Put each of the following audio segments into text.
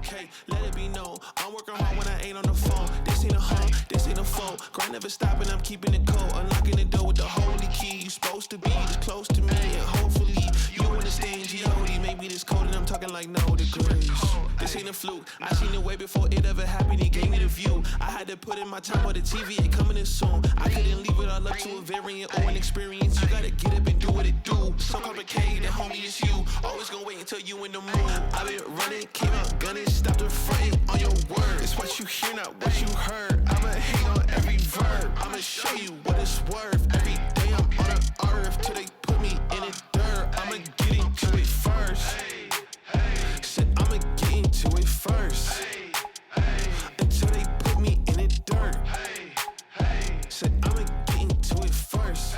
Okay, let it be known. I'm working hard when I ain't on the phone. This ain't a home, this ain't a phone. Grind never stopping, I'm keeping it cold. Unlocking the door with the holy key. You supposed to be this close to me, and hopefully you understand G.O.D. Maybe this cold and I'm talking like no degrees. This ain't a fluke. I seen it way before it ever happened. He gave me the view. I had to put in my time on the TV. It coming in soon. I couldn't leave it all up to a variant or an experience. You gotta get up and do what it do. So complicated, homie, it's you. Always gonna wait until you in the mood. I've been running, came out gunning, stopped the fronting on your word. It's what you hear, not what you heard. I'ma hate on every verb. I'ma show you what it's worth. Every day I'm on the earth till they put me in the dirt. I'ma get into it first. Said I'ma get into it first. Until they put me in the dirt. Said I'ma get into it first.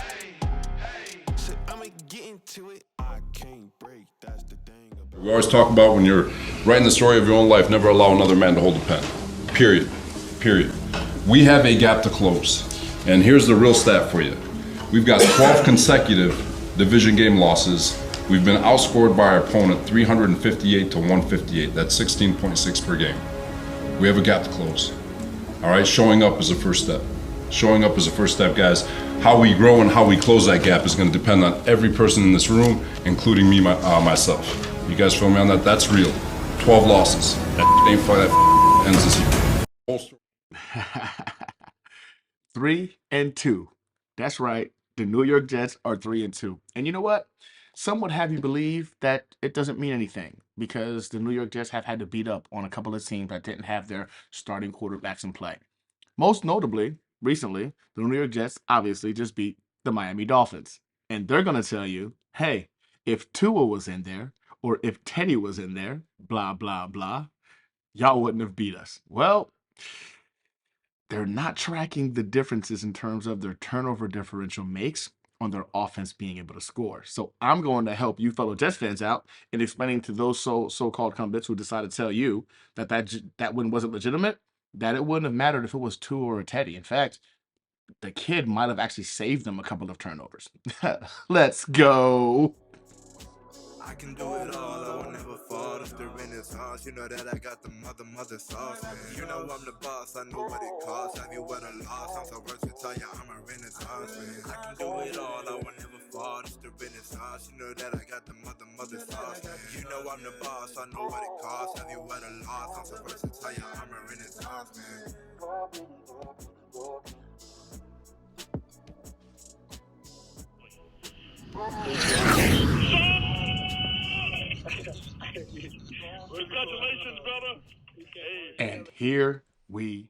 Said I'ma get into it. I can't break, that's the thing. We always talk about when you're writing the story of your own life, never allow another man to hold the pen. Period. Period. We have a gap to close. And here's the real stat for you. We've got 12 consecutive division game losses. We've been outscored by our opponent 358 to 158. That's 16.6 per game. We have a gap to close. All right, showing up is the first step. Showing up is the first step, guys. How we grow and how we close that gap is going to depend on every person in this room, including me, myself. You guys feel me on that? That's real. 12 losses. That ain't fun. That ends this year. 3-2. That's right. The New York Jets are 3-2. And you know what? Some would have you believe that it doesn't mean anything because the New York Jets have had to beat up on a couple of teams that didn't have their starting quarterbacks in play. Most notably, recently, the New York Jets obviously just beat the Miami Dolphins. And they're going to tell you, hey, if Tua was in there or if Teddy was in there, blah, blah, blah, y'all wouldn't have beat us. Well, they're not tracking the differences in terms of their turnover differential makes on their offense being able to score. So I'm going to help you fellow Jets fans out in explaining to those so-called pundits who decide to tell you that win wasn't legitimate, that it wouldn't have mattered if it was Tua or Teddy. In fact, the kid might have actually saved them a couple of turnovers. Let's go. I can do it all, I will never fall. It's the Renaissance, you know that I got the mother sauce, man. You know I'm the boss, I know what it costs. Have you ever lost? I'm so versatile, yeah, I'm a Renaissance, man. I can do it all, I will never fall. It's the Renaissance, you know that I got the mother sauce, man. You know I'm the boss, I know what it costs. Have you ever lost? I'm so versatile, yeah, I'm a Renaissance, man. Congratulations, brother. And here we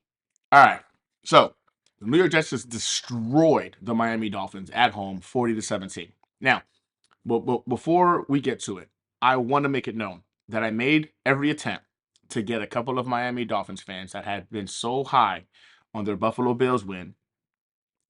all right. So the New York Jets just destroyed the Miami Dolphins at home 40-17. Now, before we get to it, I want to make it known that I made every attempt to get a couple of Miami Dolphins fans that had been so high on their Buffalo Bills win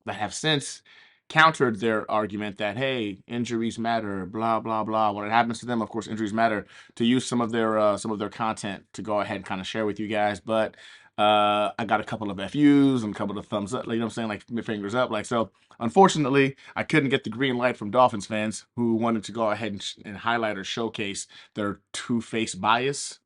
that have since countered their argument that, hey, injuries matter, blah, blah, blah. When it happens to them, of course, injuries matter, to use some of their content to go ahead and kind of share with you guys. But I got a couple of FUs and a couple of thumbs up, you know what I'm saying, like fingers up. Like, so unfortunately, I couldn't get the green light from Dolphins fans who wanted to go ahead and highlight or showcase their two-faced bias,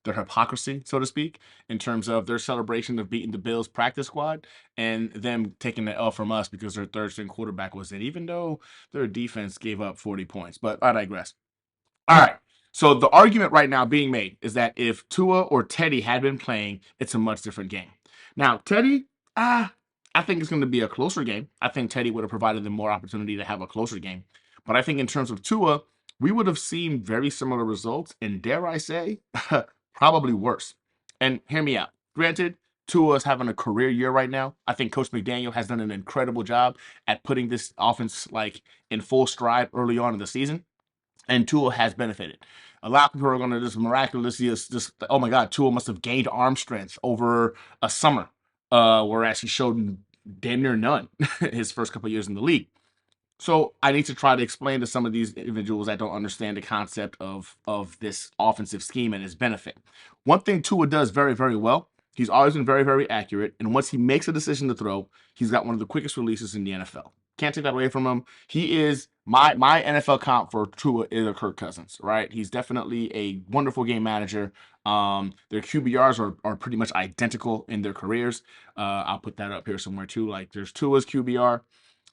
their hypocrisy, so to speak, in terms of their celebration of beating the Bills practice squad and them taking the L from us because their third string quarterback was in, even though their defense gave up 40 points. But I digress. All right. So the argument right now being made is that if Tua or Teddy had been playing, it's a much different game. Now, Teddy, I think it's going to be a closer game. I think Teddy would have provided them more opportunity to have a closer game. But I think in terms of Tua, we would have seen very similar results, and dare I say, probably worse. And hear me out. Granted, Tua is having a career year right now. I think Coach McDaniel has done an incredible job at putting this offense like in full stride early on in the season, and Tua has benefited. A lot of people are going to just miraculously just oh my God, Tua must have gained arm strength over a summer, whereas he showed damn near none his first couple of years in the league. So I need to try to explain to some of these individuals that don't understand the concept of this offensive scheme and its benefit. One thing Tua does very, very well, he's always been very, very accurate. And once he makes a decision to throw, he's got one of the quickest releases in the NFL. Can't take that away from him. He is my NFL comp for Tua is a Kirk Cousins, right? He's definitely a wonderful game manager. Their QBRs are pretty much identical in their careers. I'll put that up here somewhere too. Like there's Tua's QBR,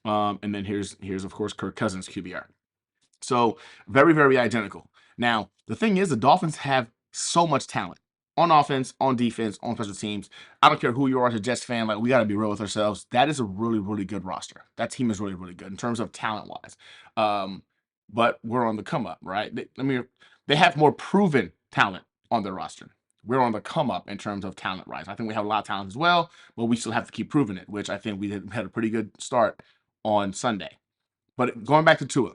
and then here's of course Kirk Cousins' QBR. So very, very identical. Now, the thing is, the Dolphins have so much talent on offense, on defense, on special teams. I don't care who you are as a Jets fan, like we got to be real with ourselves. That is a really, really good roster. That team is really, really good in terms of talent wise. But we're on the come up, right? They have more proven talent on their roster. We're on the come up in terms of talent rise. I think we have a lot of talent as well, but we still have to keep proving it, which I think we had a pretty good start on Sunday. But going back to Tua,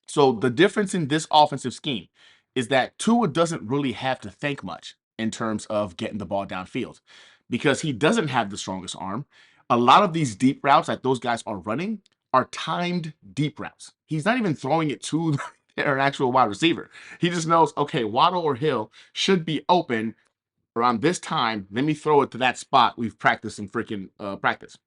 so the difference in this offensive scheme is that Tua doesn't really have to think much in terms of getting the ball downfield because he doesn't have the strongest arm. A lot of these deep routes that those guys are running are timed deep routes. He's not even throwing it to an actual wide receiver. He just knows, okay, Waddle or Hill should be open around this time. Let me throw it to that spot we've practiced in freaking practice.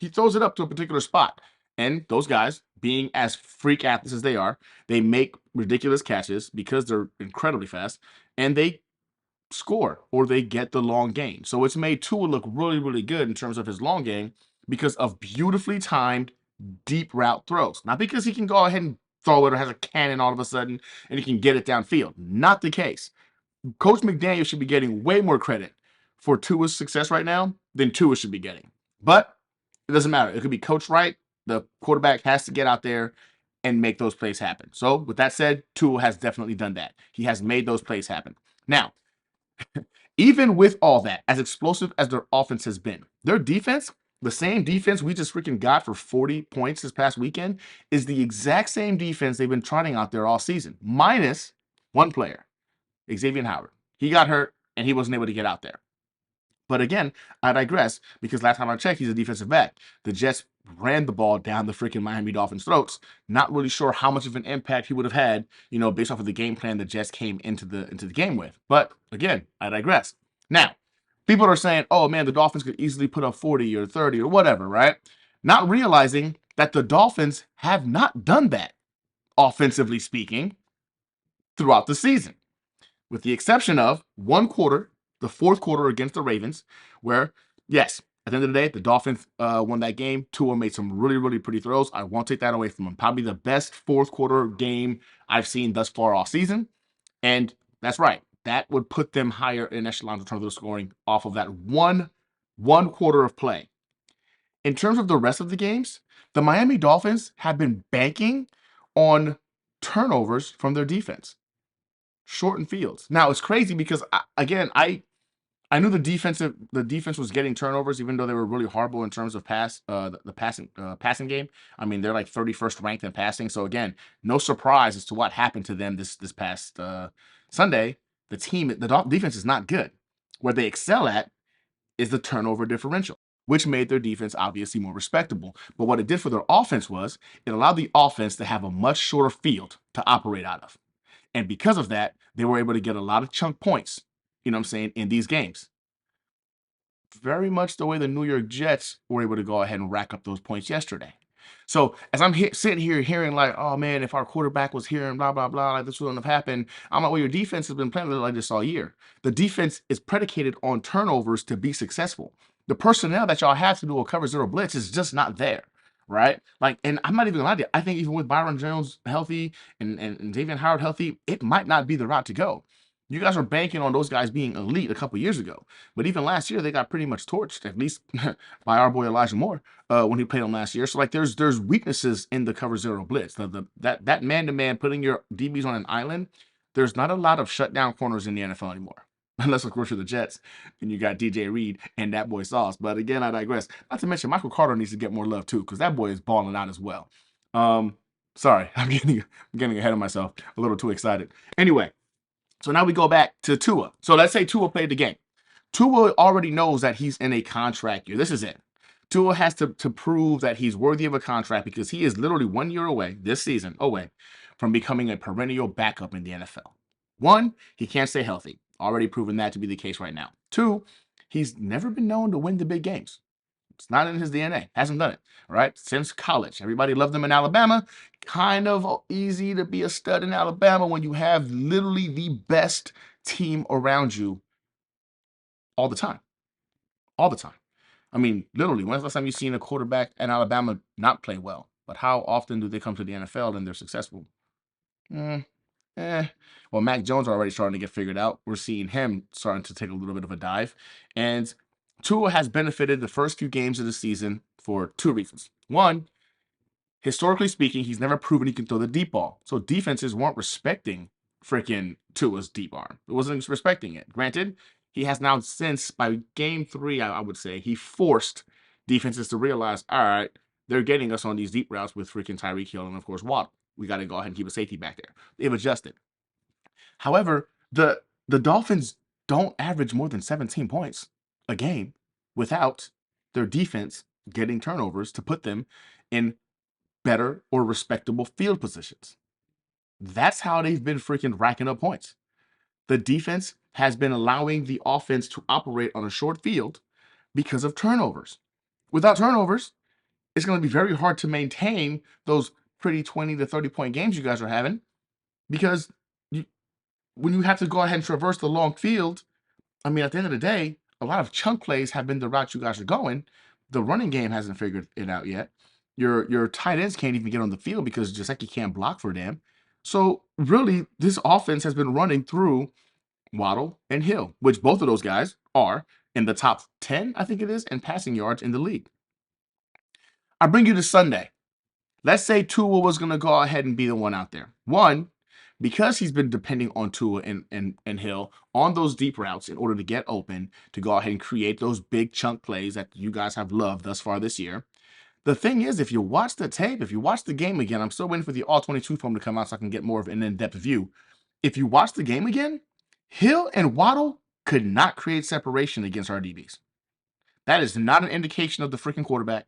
He throws it up to a particular spot. And those guys, being as freak athletes as they are, they make ridiculous catches because they're incredibly fast and they score or they get the long gain. So it's made Tua look really, really good in terms of his long game because of beautifully timed deep route throws. Not because he can go ahead and throw it or has a cannon all of a sudden and he can get it downfield. Not the case. Coach McDaniel should be getting way more credit for Tua's success right now than Tua should be getting. But it doesn't matter. It could be coached right. The quarterback has to get out there and make those plays happen. So, with that said, Tua has definitely done that. He has made those plays happen. Now, even with all that, as explosive as their offense has been, their defense, the same defense we just freaking got for 40 points this past weekend, is the exact same defense they've been trotting out there all season, minus one player, Xavier Howard. He got hurt and he wasn't able to get out there. But again, I digress because last time I checked, he's a defensive back. The Jets ran the ball down the freaking Miami Dolphins' throats. Not really sure how much of an impact he would have had, based off of the game plan the Jets came into the game with. But again, I digress. Now, people are saying, "Oh man, the Dolphins could easily put up 40 or 30 or whatever," right? Not realizing that the Dolphins have not done that, offensively speaking, throughout the season, with the exception of one quarter, the fourth quarter against the Ravens, where, yes, at the end of the day, the Dolphins won that game. Tua made some really, really pretty throws. I won't take that away from him. Probably the best fourth quarter game I've seen thus far all season. And that's right. That would put them higher in echelons in terms of the scoring off of that one quarter of play. In terms of the rest of the games, the Miami Dolphins have been banking on turnovers from their defense, shortened fields. Now it's crazy because I knew the defense was getting turnovers, even though they were really horrible in terms of the passing game. I mean, they're like 31st ranked in passing. So again, no surprise as to what happened to them this past Sunday. The defense is not good. Where they excel at is the turnover differential, which made their defense obviously more respectable. But what it did for their offense was it allowed the offense to have a much shorter field to operate out of. And because of that, they were able to get a lot of chunk points, in these games. Very much the way the New York Jets were able to go ahead and rack up those points yesterday. So as I'm sitting here hearing like, oh man, if our quarterback was here and blah, blah, blah, like this wouldn't have happened. I'm like, well, your defense has been playing like this all year. The defense is predicated on turnovers to be successful. The personnel that y'all have to do a cover zero blitz is just not there. Right? Like, and I'm not even gonna lie to you. I think even with Byron Jones healthy and Xavier Howard healthy, it might not be the route to go. You guys are banking on those guys being elite a couple years ago. But even last year, they got pretty much torched, at least by our boy Elijah Moore when he played them last year. So, like, there's weaknesses in the cover zero blitz. That man-to-man, putting your DBs on an island, there's not a lot of shutdown corners in the NFL anymore. Unless, of course, you're the Jets and you got DJ Reed and that boy Sauce. But again, I digress. Not to mention, Michael Carter needs to get more love, too, because that boy is balling out as well. Sorry, I'm getting ahead of myself. A little too excited. Anyway. So now we go back to Tua. So let's say Tua played the game. Tua already knows that he's in a contract year. This is it. Tua has to prove that he's worthy of a contract because he is literally 1 year away, this season, from becoming a perennial backup in the NFL. One, he can't stay healthy. Already proven that to be the case right now. Two, he's never been known to win the big games. It's not in his DNA. Hasn't done it, right? Since college. Everybody loved him in Alabama. Kind of easy to be a stud in Alabama when you have literally the best team around you all the time. All the time. I mean, literally, when's the last time you've seen a quarterback in Alabama not play well? But how often do they come to the NFL and they're successful? Mm, Well, Mac Jones already starting to get figured out. We're seeing him starting to take a little bit of a dive. And Tua has benefited the first few games of the season for two reasons. One, historically speaking, he's never proven he can throw the deep ball. So defenses weren't respecting freaking Tua's deep arm. It wasn't respecting it. Granted, he has now since by game 3, I would say, he forced defenses to realize, all right, they're getting us on these deep routes with freaking Tyreek Hill and of course Waddle. We got to go ahead and keep a safety back there. They've adjusted. However, the Dolphins don't average more than 17 points a game without their defense getting turnovers to put them in better or respectable field positions. That's how they've been freaking racking up points. The defense has been allowing the offense to operate on a short field because of turnovers. Without turnovers, it's going to be very hard to maintain those pretty 20 to 30 point games you guys are having because when you have to go ahead and traverse the long field, I mean, at the end of the day, a lot of chunk plays have been the route you guys are going. The running game hasn't figured it out yet. Your tight ends can't even get on the field because Gesicki can't block for them. So really, this offense has been running through Waddle and Hill, which both of those guys are in the top 10, I think it is, in passing yards in the league. I bring you to Sunday. Let's say Tua was going to go ahead and be the one out there. One, because he's been depending on Tua and Hill on those deep routes in order to get open, to go ahead and create those big chunk plays that you guys have loved thus far this year. The thing is, if you watch the tape, if you watch the game again, I'm still waiting for the all 22 film to come out so I can get more of an in-depth view. If you watch the game again, Hill and Waddle could not create separation against our DBs. That is not an indication of the freaking quarterback,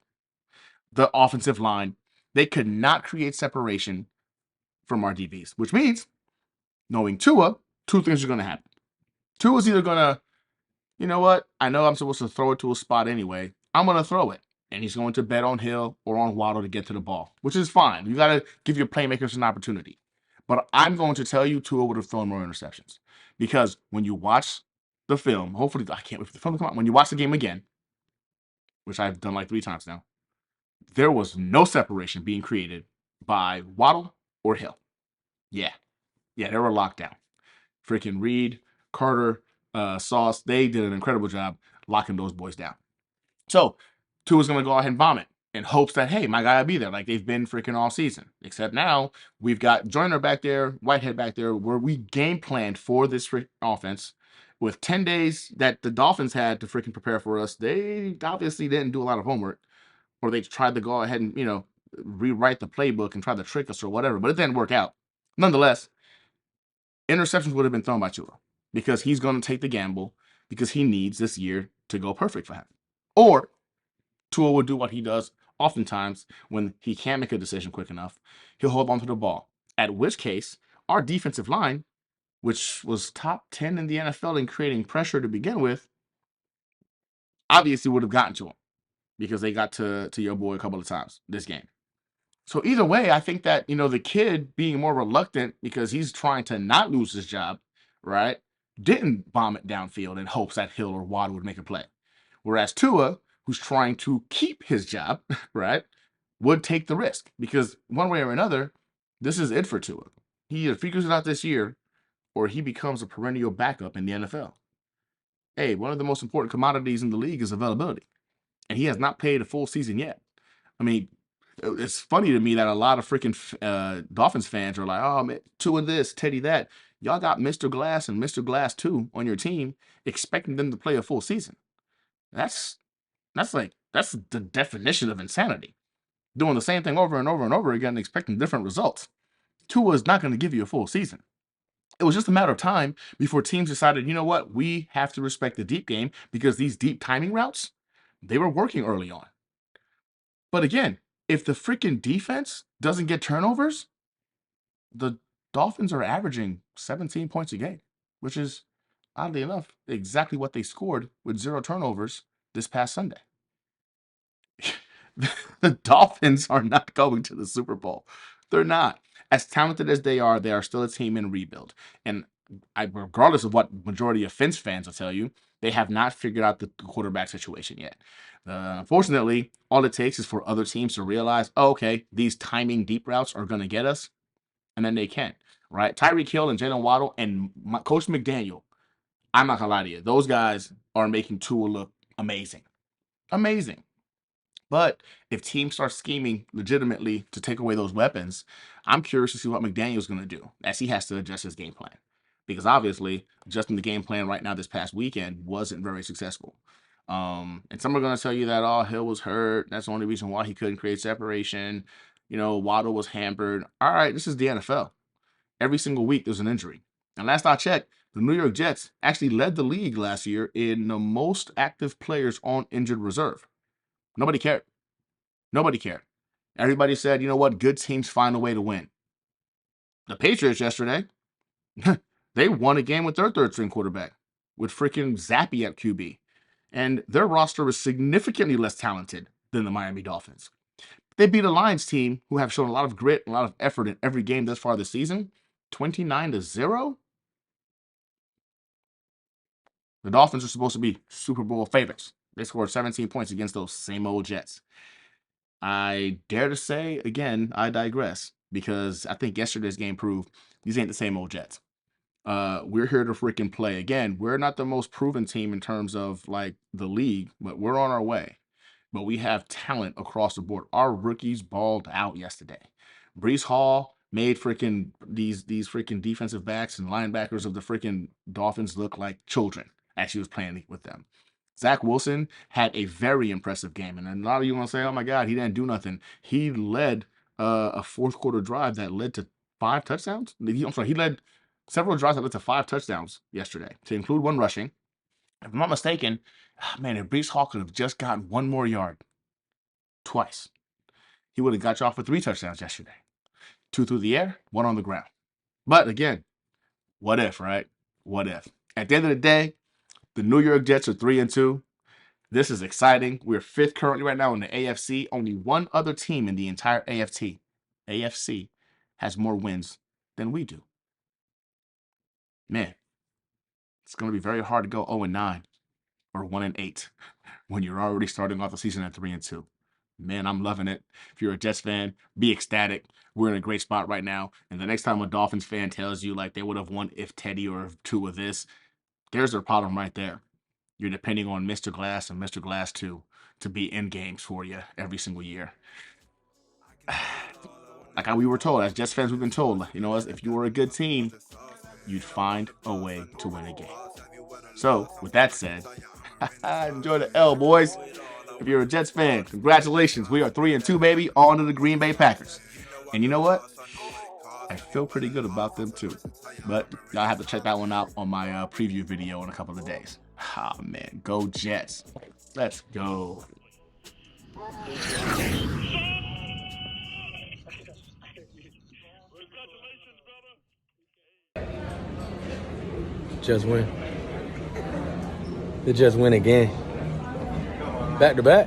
the offensive line. They could not create separation from our DBs, which means, knowing Tua, two things are going to happen. Tua's either going to, you know what, I know I'm supposed to throw it to a spot anyway. I'm going to throw it. And he's going to bet on Hill or on Waddle to get to the ball, which is fine. You got to give your playmakers an opportunity. But I'm going to tell you Tua would have thrown more interceptions. Because when you watch the film, hopefully, I can't wait for the film to come out. When you watch the game again, which I've done like 3 times now, there was no separation being created by Waddle or Hill. Yeah, they were locked down. Freaking Reed, Carter, Sauce, they did an incredible job locking those boys down. So Tua's going to go ahead and bomb it in hopes that, hey, my guy will be there like they've been freaking all season. Except now we've got Joyner back there, Whitehead back there, where we game planned for this offense with 10 days that the Dolphins had to freaking prepare for us. They obviously didn't do a lot of homework, or they tried to go ahead and, rewrite the playbook and try to trick us or whatever, but it didn't work out. Nonetheless, interceptions would have been thrown by Tua because he's going to take the gamble because he needs this year to go perfect for him. Or Tua will do what he does oftentimes when he can't make a decision quick enough. He'll hold on to the ball, at which case our defensive line, which was top 10 in the NFL in creating pressure to begin with, obviously would have gotten to him because they got to your boy a couple of times this game. So either way, I think that, the kid being more reluctant because he's trying to not lose his job, right, didn't bomb it downfield in hopes that Hill or Waddle would make a play. Whereas Tua, who's trying to keep his job, right, would take the risk because one way or another, this is it for Tua. He either figures it out this year or he becomes a perennial backup in the NFL. Hey, one of the most important commodities in the league is availability, and he has not played a full season yet. I mean, it's funny to me that a lot of freaking Dolphins fans are like, oh, man, Tua this, Teddy that. Y'all got Mr. Glass and Mr. Glass 2 on your team, expecting them to play a full season. That's the definition of insanity. Doing the same thing over and over and over again, expecting different results. Tua is not going to give you a full season. It was just a matter of time before teams decided, you know what, we have to respect the deep game because these deep timing routes, they were working early on. But again, if the freaking defense doesn't get turnovers, the Dolphins are averaging 17 points a game, which is, oddly enough, exactly what they scored with 0 turnovers this past Sunday. The Dolphins are not going to the Super Bowl. They're not. As talented as they are still a team in rebuild. And regardless of what majority of Finns fans will tell you, they have not figured out the quarterback situation yet. Unfortunately, all it takes is for other teams to realize, oh, okay, these timing deep routes are going to get us, and then they can, right? Tyreek Hill and Jalen Waddle and Coach McDaniel, I'm not going to lie to you, those guys are making Tua look amazing. Amazing. But if teams start scheming legitimately to take away those weapons, I'm curious to see what McDaniel's going to do as he has to adjust his game plan. Because obviously, adjusting the game plan right now this past weekend wasn't very successful. And some are going to tell you that, oh, Hill was hurt. That's the only reason why he couldn't create separation. Waddle was hampered. All right, this is the NFL. Every single week there's an injury. And last I checked, the New York Jets actually led the league last year in the most active players on injured reserve. Nobody cared. Nobody cared. Everybody said, you know what? Good teams find a way to win. The Patriots yesterday, they won a game with their third string quarterback with freaking Zappy at QB. And their roster is significantly less talented than the Miami Dolphins. They beat a Lions team who have shown a lot of grit, a lot of effort in every game thus far this season, 29-0. The Dolphins are supposed to be Super Bowl favorites. They scored 17 points against those same old Jets. I dare to say, again, I digress, because I think yesterday's game proved these ain't the same old Jets. We're here to freaking play. Again, we're not the most proven team in terms of like the league, but we're on our way. But we have talent across the board. Our rookies balled out yesterday. Brees Hall made freaking these freaking defensive backs and linebackers of the freaking Dolphins look like children as he was playing with them. Zach Wilson had a very impressive game. And a lot of you want to say, oh my God, he didn't do nothing. He led a fourth quarter drive that led to 5 touchdowns. I'm sorry, he led several drives that led to 5 touchdowns yesterday, to include 1 rushing. If I'm not mistaken, man, if Brees Hall could have just gotten 1 more yard twice, he would have got you off for 3 touchdowns yesterday. 2 through the air, 1 on the ground. But again, what if, right? What if? At the end of the day, the New York Jets are 3-2. This is exciting. We're 5th currently right now in the AFC. Only one other team in the entire AFC has more wins than we do. Man, it's going to be very hard to go 0-9 or 1-8 when you're already starting off the season at 3-2. Man, I'm loving it. If you're a Jets fan, be ecstatic. We're in a great spot right now. And the next time a Dolphins fan tells you like they would have won if Teddy or if Tua this, there's their problem right there. You're depending on Mr. Glass and Mr. Glass 2 to be in games for you every single year. Like how we were told, as Jets fans, we've been told, you know, if you were a good team, you'd find a way to win a game. So, with that said, enjoy the L, boys. If you're a Jets fan, congratulations. We are 3-2, baby, on to the Green Bay Packers. And you know what? I feel pretty good about them too. But y'all have to check that one out on my preview video in a couple of days. Ah, man. Go Jets. Let's go. Just win. They just win again. Back to back.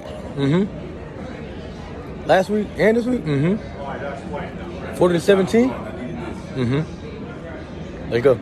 Last week and this week. 40-17. Let's go.